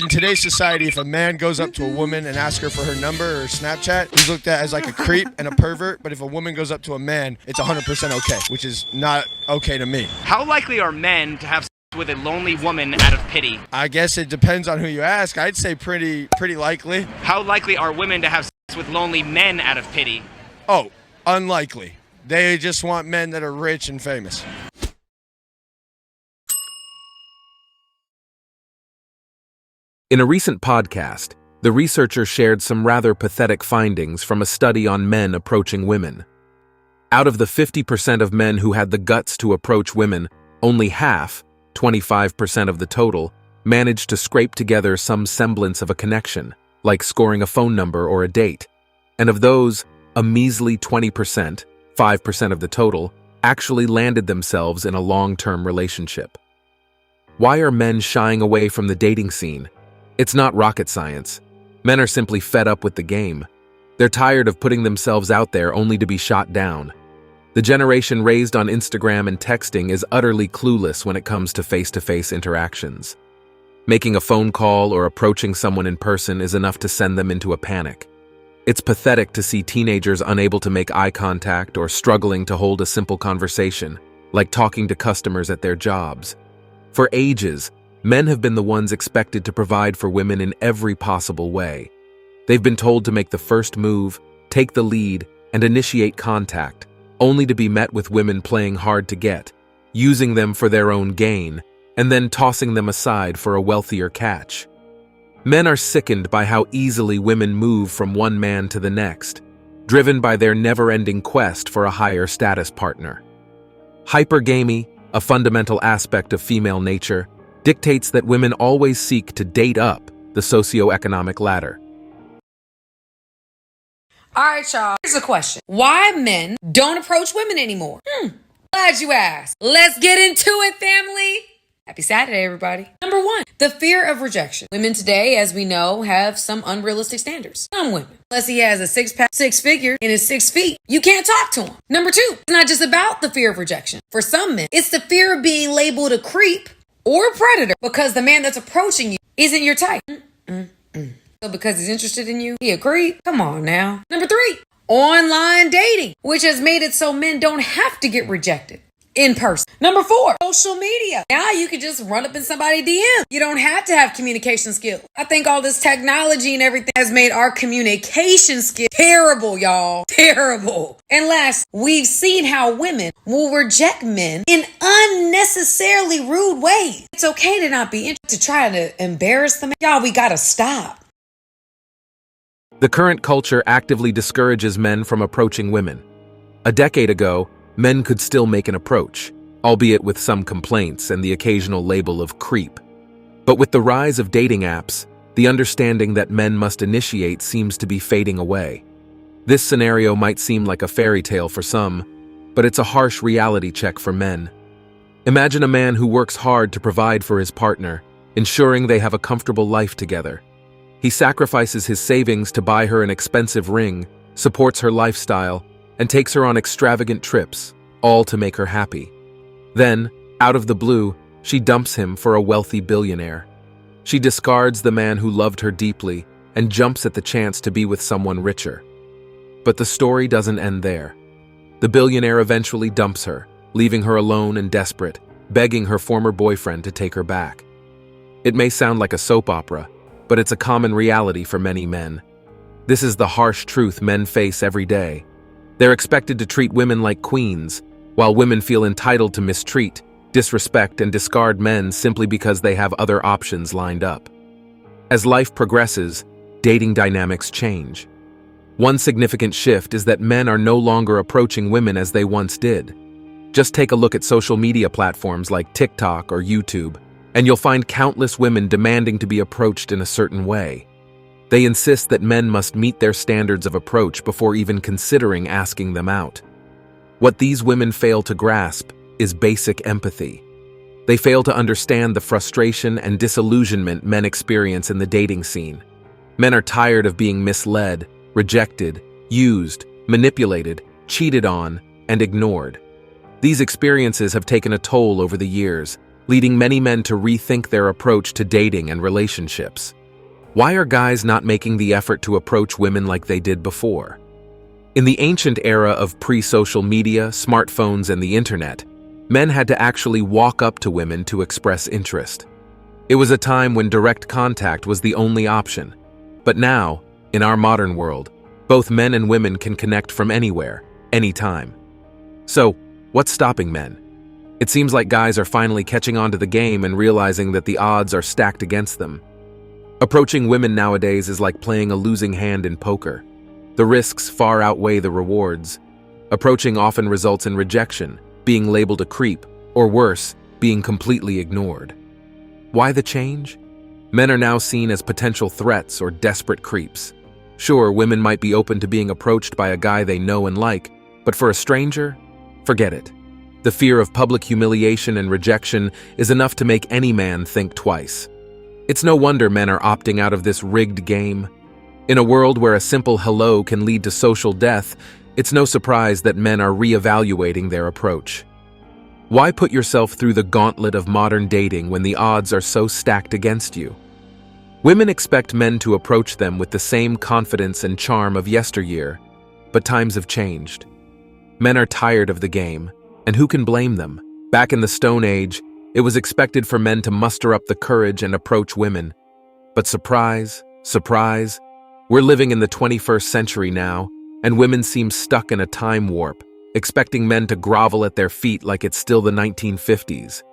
in today's society, if a man goes up to a woman and asks her for her number or Snapchat, he's looked at as like a creep and a pervert. But if a woman goes up to a man, it's 100% okay, which is not okay to me. How likely are men to have sex with a lonely woman out of pity? I guess it depends on who you ask. I'd say pretty likely. How likely are women to have sex with lonely men out of pity? Oh, unlikely. They just want men that are rich and famous. In a recent podcast, the researcher shared some rather pathetic findings from a study on men approaching women. Out of the 50% of men who had the guts to approach women, only half, 25% of the total, managed to scrape together some semblance of a connection, like scoring a phone number or a date. And of those, a measly 20%, 5% of the total, actually landed themselves in a long-term relationship. Why are men shying away from the dating scene? It's not rocket science. Men are simply fed up with the game. They're tired of putting themselves out there only to be shot down. The generation raised on Instagram and texting is utterly clueless when it comes to face-to-face interactions. Making a phone call or approaching someone in person is enough to send them into a panic. It's pathetic to see teenagers unable to make eye contact or struggling to hold a simple conversation, like talking to customers at their jobs. For ages, men have been the ones expected to provide for women in every possible way. They've been told to make the first move, take the lead, and initiate contact, only to be met with women playing hard to get, using them for their own gain, and then tossing them aside for a wealthier catch. Men are sickened by how easily women move from one man to the next, driven by their never-ending quest for a higher status partner. Hypergamy, a fundamental aspect of female nature, dictates that women always seek to date up the socioeconomic ladder. All right, y'all. Here's a question. Why men don't approach women anymore? Glad you asked. Let's get into it, family. Happy Saturday, everybody. Number one, the fear of rejection. Women today, as we know, have some unrealistic standards. Some women. Unless he has a six-pack, six-figure, and is 6 feet, you can't talk to him. Number two, it's not just about the fear of rejection. For some men, it's the fear of being labeled a creep or a predator because the man that's approaching you isn't your type. So because he's interested in you, he a creep? Come on now. Number three, online dating, which has made it so men don't have to get rejected in person. Number four, social media. Now you can just run up in somebody's DM. You don't have to have communication skills. I think all this technology and everything has made our communication skills terrible, y'all. Terrible. And last, we've seen how women will reject men in unnecessarily rude ways. It's okay to not be interested, to try to embarrass them. Y'all, we gotta stop. The current culture actively discourages men from approaching women. A decade ago, men could still make an approach, albeit with some complaints and the occasional label of creep. But with the rise of dating apps, the understanding that men must initiate seems to be fading away. This scenario might seem like a fairy tale for some, but it's a harsh reality check for men. Imagine a man who works hard to provide for his partner, ensuring they have a comfortable life together. He sacrifices his savings to buy her an expensive ring, supports her lifestyle, and takes her on extravagant trips, all to make her happy. Then, out of the blue, she dumps him for a wealthy billionaire. She discards the man who loved her deeply and jumps at the chance to be with someone richer. But the story doesn't end there. The billionaire eventually dumps her, leaving her alone and desperate, begging her former boyfriend to take her back. It may sound like a soap opera, but it's a common reality for many men. This is the harsh truth men face every day. They're expected to treat women like queens, while women feel entitled to mistreat, disrespect, and discard men simply because they have other options lined up. As life progresses, dating dynamics change. One significant shift is that men are no longer approaching women as they once did. Just take a look at social media platforms like TikTok or YouTube, and you'll find countless women demanding to be approached in a certain way. They insist that men must meet their standards of approach before even considering asking them out. What these women fail to grasp is basic empathy. They fail to understand the frustration and disillusionment men experience in the dating scene. Men are tired of being misled, rejected, used, manipulated, cheated on, and ignored. These experiences have taken a toll over the years, leading many men to rethink their approach to dating and relationships. Why are guys not making the effort to approach women like they did before? In the ancient era of pre-social media, smartphones, and the internet, men had to actually walk up to women to express interest. It was a time when direct contact was the only option. But now, in our modern world, both men and women can connect from anywhere, anytime. So, what's stopping men? It seems like guys are finally catching on to the game and realizing that the odds are stacked against them. Approaching women nowadays is like playing a losing hand in poker. The risks far outweigh the rewards. Approaching often results in rejection, being labeled a creep, or worse, being completely ignored. Why the change? Men are now seen as potential threats or desperate creeps. Sure, women might be open to being approached by a guy they know and like, but for a stranger, forget it. The fear of public humiliation and rejection is enough to make any man think twice. It's no wonder men are opting out of this rigged game. In a world where a simple hello can lead to social death, it's no surprise that men are reevaluating their approach. Why put yourself through the gauntlet of modern dating when the odds are so stacked against you? Women expect men to approach them with the same confidence and charm of yesteryear, but times have changed. Men are tired of the game, and who can blame them? Back in the Stone Age, it was expected for men to muster up the courage and approach women. But surprise, surprise, we're living in the 21st century now, and women seem stuck in a time warp, expecting men to grovel at their feet like it's still the 1950s.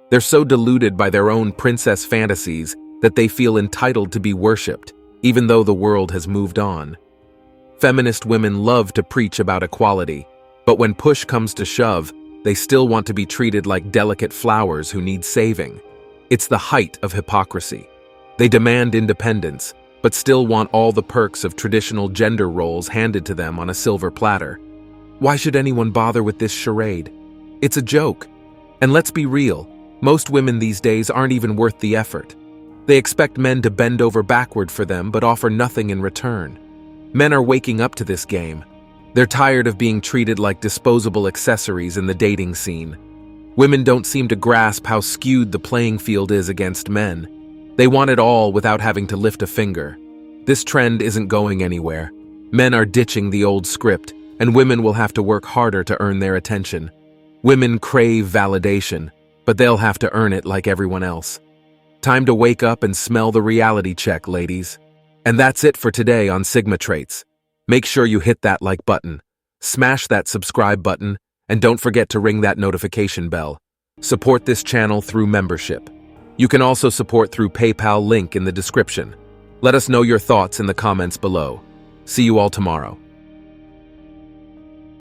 They're so deluded by their own princess fantasies that they feel entitled to be worshipped, even though the world has moved on. Feminist women love to preach about equality, but when push comes to shove, they still want to be treated like delicate flowers who need saving. It's the height of hypocrisy. They demand independence, but still want all the perks of traditional gender roles handed to them on a silver platter. Why should anyone bother with this charade? It's a joke. And let's be real, most women these days aren't even worth the effort. They expect men to bend over backward for them but offer nothing in return. Men are waking up to this game. They're tired of being treated like disposable accessories in the dating scene. Women don't seem to grasp how skewed the playing field is against men. They want it all without having to lift a finger. This trend isn't going anywhere. Men are ditching the old script, and women will have to work harder to earn their attention. Women crave validation, but they'll have to earn it like everyone else. Time to wake up and smell the reality check, ladies. And that's it for today on Sigma Traits. Make sure you hit that like button, smash that subscribe button, and don't forget to ring that notification bell. Support this channel through membership. You can also support through PayPal link in the description. Let us know your thoughts in the comments below. See you all tomorrow.